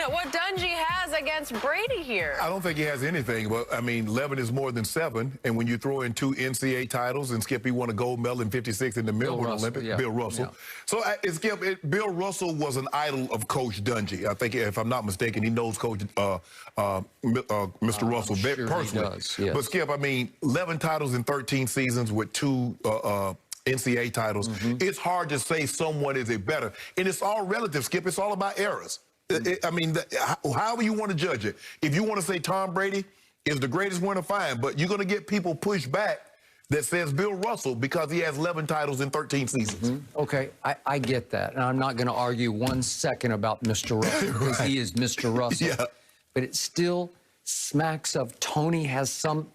what Dungy has against Brady here. I don't think he has anything. But, I mean, 11 is more than 7. And when you throw in 2 NCAA titles and Skip, he won a gold medal in '56 in the Melbourne Olympics. Yeah. Bill Russell. Yeah. So, Skip, Bill Russell was an idol of Coach Dungy. I think, if I'm not mistaken, he knows Coach Mr. Russell very personally. He does, yes. But, Skip, I mean, 11 titles in 13 seasons with 2 NCAA titles. It's hard to say someone is a better. And it's all relative, Skip. It's all about eras. I mean, however you want to judge it. If you want to say Tom Brady is the greatest winner, fine. But you're going to get people pushed back that says Bill Russell because he has 11 titles in 13 seasons. Okay, I get that. And I'm not going to argue 1 second about Mr. Russell because he is Mr. Russell. Yeah. But it still smacks of Tony has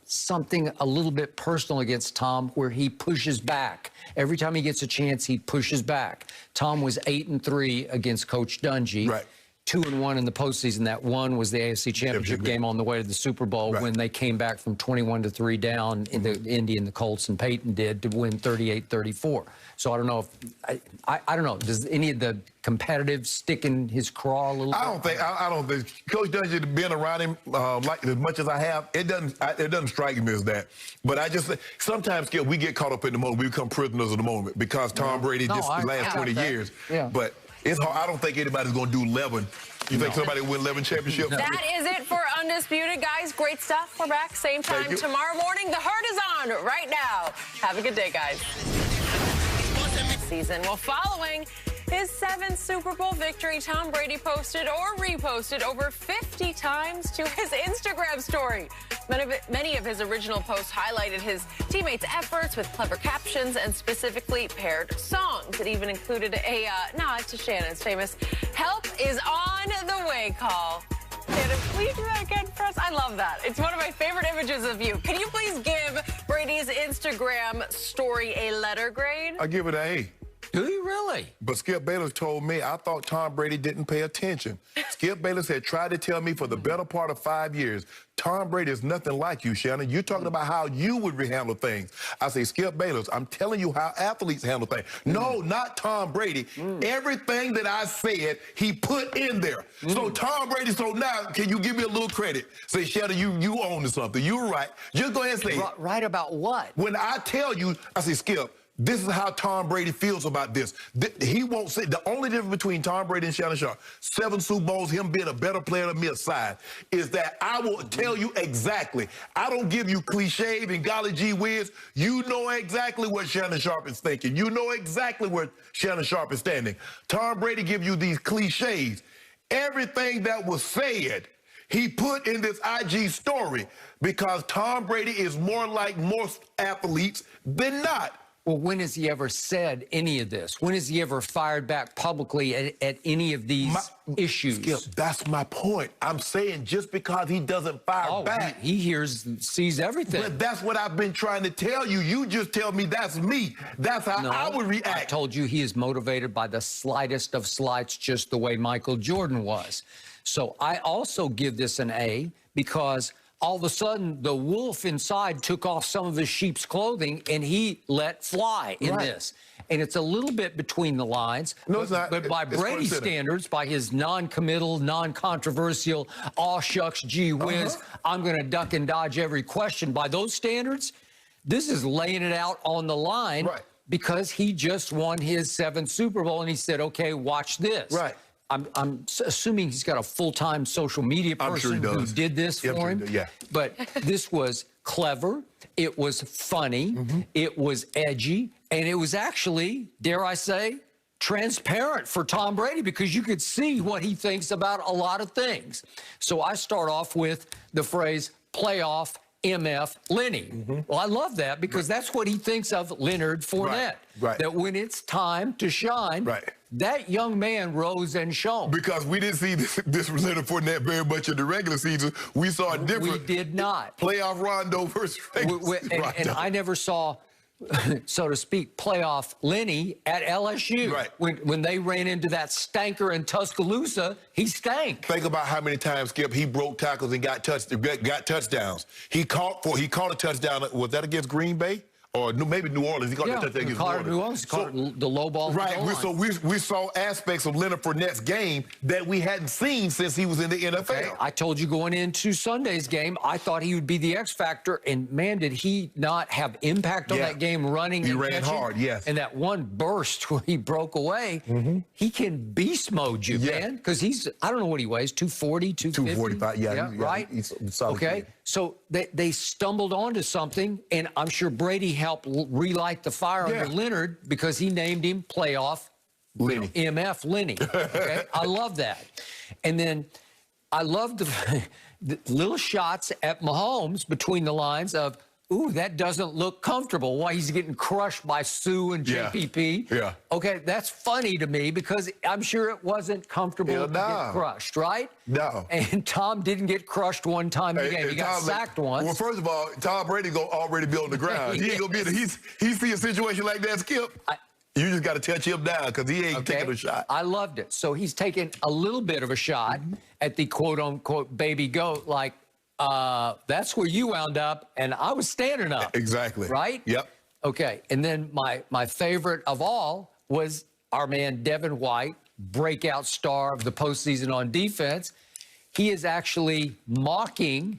something a little bit personal against Tom where he pushes back. Every time he gets a chance, he pushes back. Tom was 8-3 against Coach Dungy. Right. 2-1 in the postseason. That one was the AFC Championship game on the way to the Super Bowl when they came back from 21-3 down in the Indy and the Colts and Peyton did to win 38-34. So I don't know if I don't know. Does any of the competitive stick in his craw a little bit? I don't think Coach Dungy being around him like as much as I have, it doesn't strike me as that. But I just sometimes Skip, we get caught up in the moment. We become prisoners of the moment because Tom Brady the last 20 years. Yeah. But it's hard. I don't think anybody's going to do 11. You think somebody will win 11 championships? That is it for Undisputed, guys. Great stuff. We're back same time tomorrow morning. The herd is on right now. Have a good day, guys. Well, following his 7th Super Bowl victory, Tom Brady posted or reposted over 50 times to his Instagram story. Many of his original posts highlighted his teammates' efforts with clever captions and specifically paired songs. It even included a nod to Shannon's famous "Help is on the way" call. Shannon, will you do that again for us? I love that. It's one of my favorite images of you. Can you please give Brady's Instagram story a letter grade? I give it an A. Do you really? But Skip Bayless told me, I thought Tom Brady didn't pay attention. Skip Bayless had tried to tell me for the better part of 5 years, Tom Brady is nothing like you, Shannon. You're talking about how you would handle things. I say, Skip Bayless, I'm telling you how athletes handle things. No, not Tom Brady. Everything that I said, he put in there. So Tom Brady, so now, can you give me a little credit? Say, Shannon, you own to something. You're right. Just go ahead and say it. Right about what? When I tell you, I say, Skip, this is how Tom Brady feels about this. He won't say, the only difference between Tom Brady and Shannon Sharpe, 7 Super Bowls, him being a better player than me aside, is that I will tell you exactly. I don't give you cliches and golly gee whiz. You know exactly what Shannon Sharpe is thinking. You know exactly where Shannon Sharpe is standing. Tom Brady gives you these cliches. Everything that was said, he put in this IG story because Tom Brady is more like most athletes than not. Well, when has he ever said any of this? When has he ever fired back publicly at any of these issues? Skip, that's my point. I'm saying just because he doesn't fire back. He sees everything. But that's what I've been trying to tell you. You just tell me that's me. That's how I would react. I told you he is motivated by the slightest of slights, just the way Michael Jordan was. So I also give this an A because all of a sudden, the wolf inside took off some of his sheep's clothing, and he let fly in this. And it's a little bit between the lines. No, it's not. But by Brady's standards, by his non-committal, non-controversial, aw shucks, gee whiz, I'm going to duck and dodge every question. By those standards, this is laying it out on the line because he just won his 7th Super Bowl, and he said, okay, watch this. I'm assuming he's got a full-time social media person who did this for him. But this was clever. It was funny. It was edgy. And it was actually, dare I say, transparent for Tom Brady because you could see what he thinks about a lot of things. So I start off with the phrase playoff MF Lenny. Well, I love that because that's what he thinks of Leonard Fournette. That when it's time to shine, that young man rose and shone. Because we didn't see this Leonard Fournette very much in the regular season. We saw a different. We did not. Playoff Rondo versus regular season. And I never saw, so to speak, playoff Lenny at LSU. When they ran into that stanker in Tuscaloosa, he stank. Think about how many times, Skip, he broke tackles and got touchdowns. He caught a touchdown. Was that against Green Bay? or maybe New Orleans. He caught that touchdown against New Orleans. Caught the low ball. Right. We saw aspects of Leonard Fournette's game that we hadn't seen since he was in the NFL. Okay. I told you going into Sunday's game, I thought he would be the X factor, and man, did he not have impact on that game running? He ran hard, yes. And that one burst where he broke away, he can beast mode you, man, because he's, I don't know what he weighs, 240, 250? 245, right? He's solid. Okay, so they stumbled onto something, and I'm sure Brady helped relight the fire under Leonard because he named him playoff Lenny. MF Lenny. Okay, I love that. And then I love the little shots at Mahomes between the lines of, ooh, that doesn't look comfortable. Why he's getting crushed by Sue and JPP. Yeah. Okay, that's funny to me because I'm sure it wasn't comfortable to get crushed, right? No. And Tom didn't get crushed one time in the game. He got sacked once. Well, first of all, Tom Brady already be on the ground. He ain't gonna be in he see a situation like that, Skip. You just got to touch him down because he ain't taking a shot. I loved it. So he's taking a little bit of a shot at the quote-unquote baby goat, like, that's where you wound up, and I was standing up. Exactly. Right? Yep. Okay, and then my favorite of all was our man Devin White, breakout star of the postseason on defense. He is actually mocking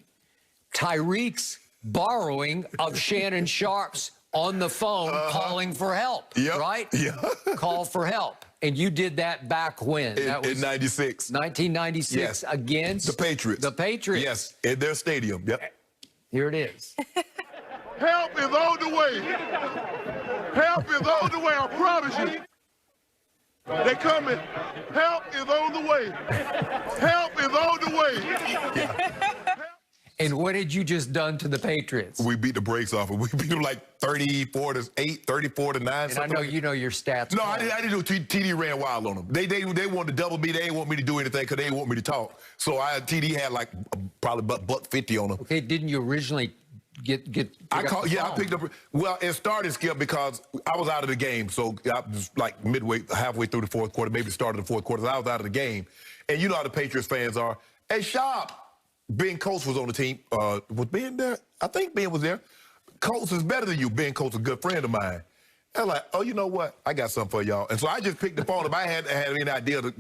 Tyreek's borrowing of Shannon Sharp's on the phone calling for help, right? Yeah. Call for help. And you did that back when? In, That was in 96. 1996 against the Patriots. The Patriots. Yes, in their stadium. Yep. Here it is. Help is on the way. Help is on the way, I promise you. They're coming. Help is on the way. Help is on the way. And what had you just done to the Patriots? We beat the brakes off them. We beat them like 34-8, 34-9. And I know you know your stats. No, I didn't do it. TD ran wild on them. They wanted to double me. They didn't want me to do anything because they didn't want me to talk. So TD had like probably $150 on them. Okay, didn't you originally get I picked up. Well, it started, Skip, because I was out of the game. So I was like halfway through the fourth quarter, maybe the start of the fourth quarter. So I was out of the game. And you know how the Patriots fans are. Hey, Sharp. Ben Coates was on the team. Was Ben there? I think Ben was there. Coates is better than you. Ben Coates is a good friend of mine. And I'm like, oh, you know what? I got something for y'all. And so I just picked the phone up. I hadn't had any idea that,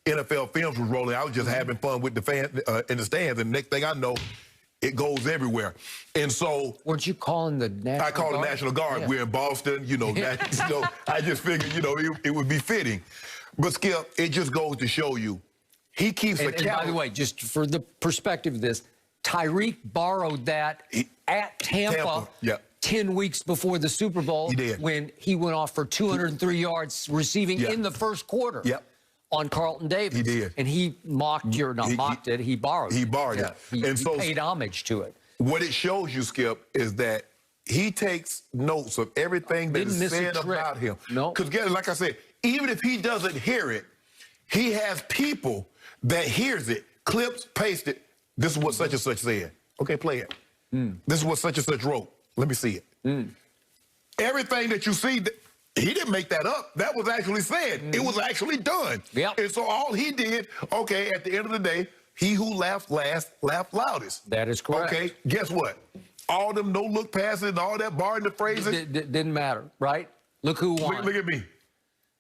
NFL Films was rolling. I was just having fun with the fans in the stands. And next thing I know, it goes everywhere. And so... Weren't you calling the National Guard? I called the National Guard. Yeah. We're in Boston, I just figured, it would be fitting. But, Skip, it just goes to show you, he keeps and by the way, just for the perspective of this, Tyreek borrowed that at Tampa 10 weeks before the Super Bowl. He did. When he went off for 203 yards receiving in the first quarter on Carlton Davis. He did. And he mocked he borrowed it. He borrowed it. He paid homage to it. What it shows you, Skip, is that he takes notes of everything that is said about him. No. Because, like I said, even if he doesn't hear it, he has people that hears it, clips, paste it. This is what such and such said. Okay, play it. This is what such and such wrote. Let me see it. Everything that you see, he didn't make that up. That was actually said. It was actually done. Yep. And so all he did, okay, at the end of the day, he who laughed last laughed loudest. That is correct. Okay, guess what? All them no-look passes and all that barring the phrases. Didn't matter, right? Look who won. Look at me.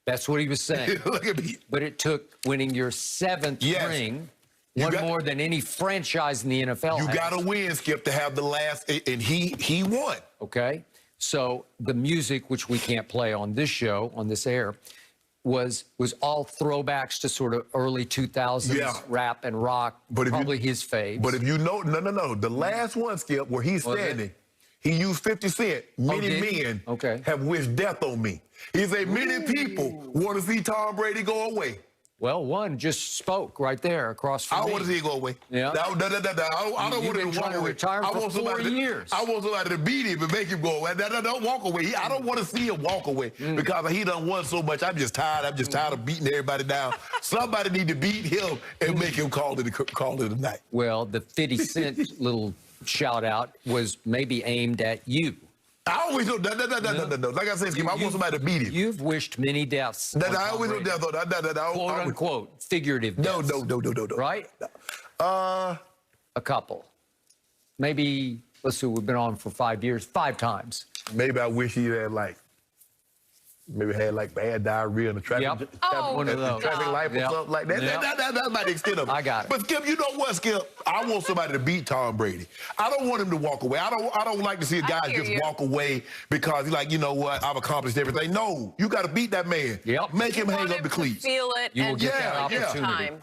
That's what he was saying. Look at me. But it took winning your 7th ring, more than any franchise in the NFL. You got to win, Skip, to have the last, and he won. Okay. So the music, which we can't play on this show, on this air, was all throwbacks to sort of early 2000s rap and rock, probably his fave. But if you know, no, the last one, Skip, where he's standing, he used 50 Cent. Many men have wished death on me. He said many people want to see Tom Brady go away. Well, one just spoke right there across from me. I want to see it go away. Yeah. I don't want him to walk away. I want 4 years. I want somebody to beat him and make him go away. Don't walk away. I don't want to see him walk away because he done won so much. I'm just tired. I'm just tired of beating everybody down. Somebody need to beat him and make him call it a night. Well, the 50 Cent little shout out was maybe aimed at you. I always know. No. Like I said, Skip, I want somebody to beat him. You've wished many deaths. I always know death, though. Quote unquote, figurative deaths. No. Right? A couple. Maybe, let's see, we've been on for 5 years, 5 times. Maybe I wish he had bad diarrhea in the traffic. Yep. One of those. Traffic light or something like that. Yep. That's about the extent of it. I got it. But Skip, you know what, Skip? I want somebody to beat Tom Brady. I don't want him to walk away. I don't like to see a guy just walk away because he's like, you know what, I've accomplished everything. No, you got to beat that man. Yep. Make him hang up the cleats. Feel it. You will get that and opportunity. time.